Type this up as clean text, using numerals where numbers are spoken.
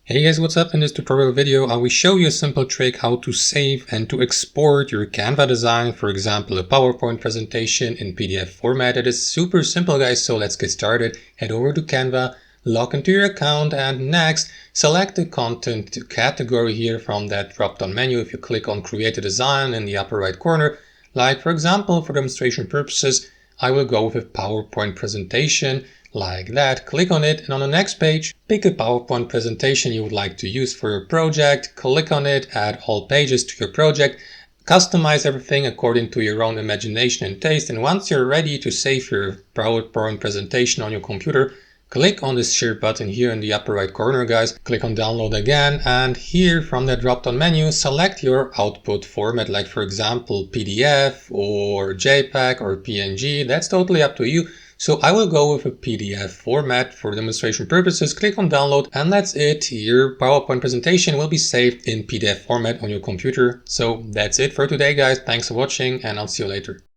Hey guys, what's up? In this tutorial video, I will show you a simple trick how to save and to export your Canva design, for example, a PowerPoint presentation in PDF format. It is super simple, guys, so let's get started. Head over to Canva, log into your account, and next, select the content category here from that drop-down menu. If you click on Create a Design in the upper right corner, like for example, for demonstration purposes, I will go with a PowerPoint presentation like that. Click on it, and on the next page, pick a PowerPoint presentation you would like to use for your project. Click on it, add all pages to your project, customize everything according to your own imagination and taste. And once you're ready to save your PowerPoint presentation on your computer, click on this share button here in the upper right corner, guys. Click on download again, and here from the drop-down menu, select your output format, like for example PDF or JPEG or PNG. That's totally up to you. So I will go with a PDF format for demonstration purposes. Click on download, and that's it. Your PowerPoint presentation will be saved in PDF format on your computer. So that's it for today, guys. Thanks for watching, and I'll see you later.